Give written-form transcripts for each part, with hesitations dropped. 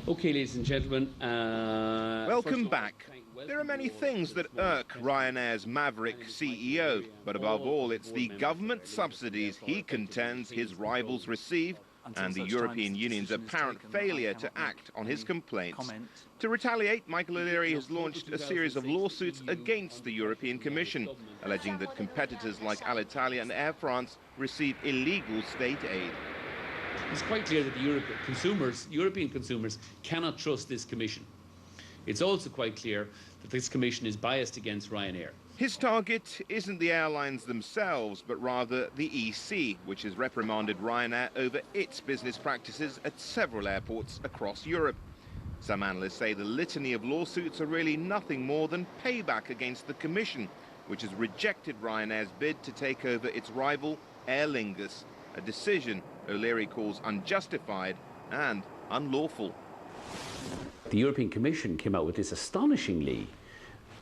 Okay, ladies and gentlemen. Welcome back. There are many things that irk Ryanair's maverick CEO, but above all, it's the government subsidies he contends his rivals receive and the European Union's apparent failure to act on his complaints. To retaliate, Michael O'Leary has launched a series of lawsuits against the European Commission, alleging that competitors like Alitalia and Air France receive illegal state aid. It's quite clear that the European consumers cannot trust this Commission. It's also quite clear that this Commission is biased against Ryanair. His target isn't the airlines themselves, but rather the EC, which has reprimanded Ryanair over its business practices at several airports across Europe. Some analysts say the litany of lawsuits are really nothing more than payback against the Commission, which has rejected Ryanair's bid to take over its rival, Aer Lingus, a decision O'Leary calls unjustified and unlawful. The European Commission came out with this astonishingly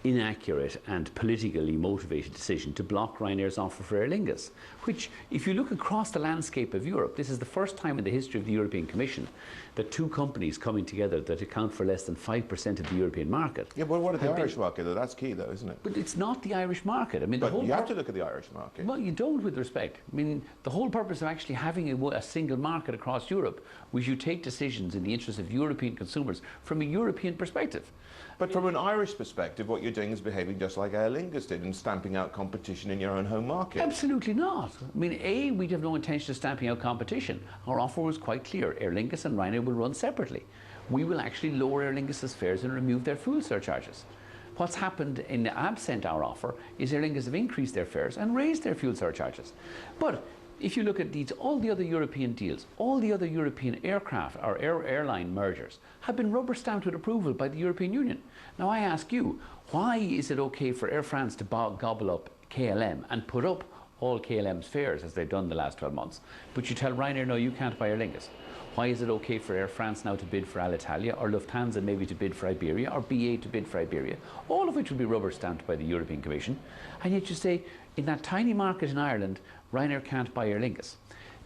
inaccurate and politically motivated decision to block Ryanair's offer for Aer Lingus, which, if you look across the landscape of Europe, this is the first time in the history of the European Commission that two companies coming together that account for less than 5% of the European market. Yeah, but what of the Irish market, though? That's key, though, isn't it? But it's not the Irish market. I mean, but you have to look at the Irish market. Well, you don't, with respect. I mean, the whole purpose of actually having a single market across Europe was you take decisions in the interest of European consumers from a European perspective. But from an Irish perspective, what you're doing is behaving just like Aer Lingus did and stamping out competition in your own home market. Absolutely not. I mean, we'd have no intention of stamping out competition. Our offer was quite clear. Aer Lingus and Ryanair will run separately. We will actually lower Aer Lingus's fares and remove their fuel surcharges. What's happened in absent our offer is Aer Lingus have increased their fares and raised their fuel surcharges. But if you look at all the other European deals, all the other European aircraft or airline mergers have been rubber stamped with approval by the European Union. Now I ask you, why is it okay for Air France to gobble up KLM and put up all KLM's fares as they've done the last 12 months, but you tell Ryanair, no, you can't buy Aer Lingus? Why is it okay for Air France now to bid for Alitalia, or Lufthansa maybe to bid for Iberia, or BA to bid for Iberia, all of which will be rubber stamped by the European Commission, and yet you say, in that tiny market in Ireland, Ryanair can't buy Aer Lingus?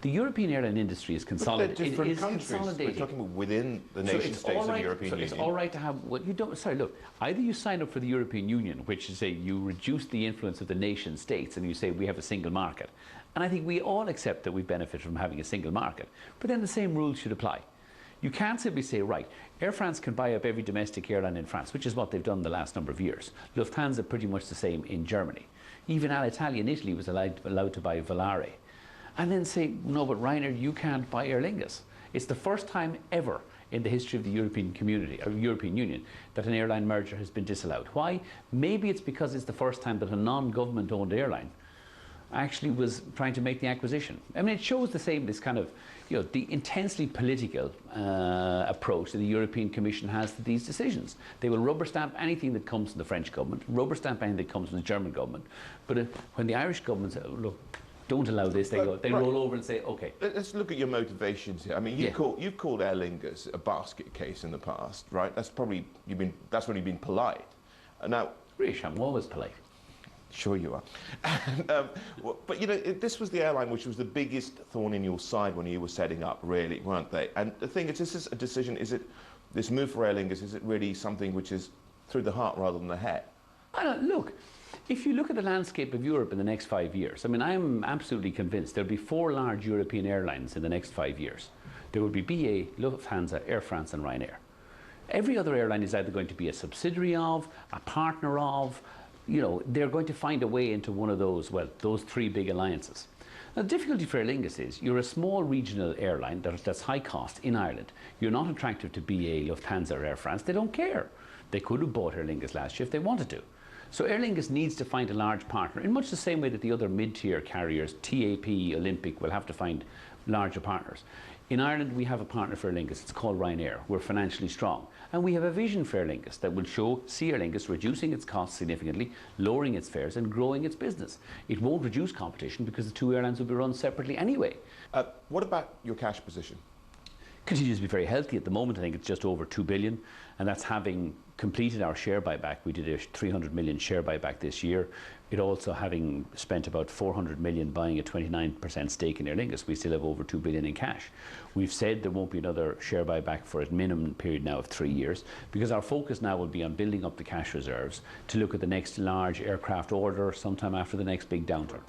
The European airline industry is consolidated. But they're different countries. We're talking about within the nation states of the European Union. It's all right to have, well, you don't, sorry, look, either you sign up for the European Union, which is say you reduce the influence of the nation states and you say we have a single market. And I think we all accept that we benefit from having a single market. But then the same rules should apply. You can't simply say, right, Air France can buy up every domestic airline in France, which is what they've done the last number of years. Lufthansa pretty much the same in Germany. Even Alitalia in Italy was allowed to buy Volare. And then say, no, but Ryanair, you can't buy Aer Lingus. It's the first time ever in the history of the European community, or European Union, that an airline merger has been disallowed. Why? Maybe it's because it's the first time that a non-government owned airline actually was trying to make the acquisition. I mean, it shows this kind of, the intensely political approach that the European Commission has to these decisions. They will rubber stamp anything that comes from the French government, rubber stamp anything that comes from the German government. But when the Irish government says, look, don't allow this, they roll over and say, okay. Let's look at your motivations here. I mean, you've called Aer Lingus a basket case in the past, right? That's probably, that's when you've been polite. Now, Rish, I'm always polite. Sure you are. But this was the airline which was the biggest thorn in your side when you were setting up, really, weren't they? And the thing is, this is a decision, this move for Aer Lingus, is it really something which is through the heart rather than the head? Look, if you look at the landscape of Europe in the next 5 years, I mean, I'm absolutely convinced there'll be 4 large European airlines in the next 5 years. There will be BA, Lufthansa, Air France and Ryanair. Every other airline is either going to be a subsidiary of, a partner of, they're going to find a way into one of those, those 3 big alliances. Now, the difficulty for Aer Lingus is you're a small regional airline that's high cost in Ireland. You're not attractive to BA, Lufthansa or Air France. They don't care. They could have bought Aer Lingus last year if they wanted to. So Aer Lingus needs to find a large partner in much the same way that the other mid-tier carriers, TAP, Olympic, will have to find larger partners. In Ireland, we have a partner for Aer Lingus. It's called Ryanair. We're financially strong. And we have a vision for Aer Lingus that will see Aer Lingus reducing its costs significantly, lowering its fares and growing its business. It won't reduce competition because the 2 airlines will be run separately anyway. What about your cash position? continues to be very healthy at the moment. I think it's just over 2 billion, and that's having completed our share buyback. We did a 300 million share buyback this year. It also having spent about 400 million buying a 29% stake in Aer Lingus. We still have over 2 billion in cash. We've said there won't be another share buyback for a minimum period now of 3 years, because our focus now will be on building up the cash reserves to look at the next large aircraft order sometime after the next big downturn.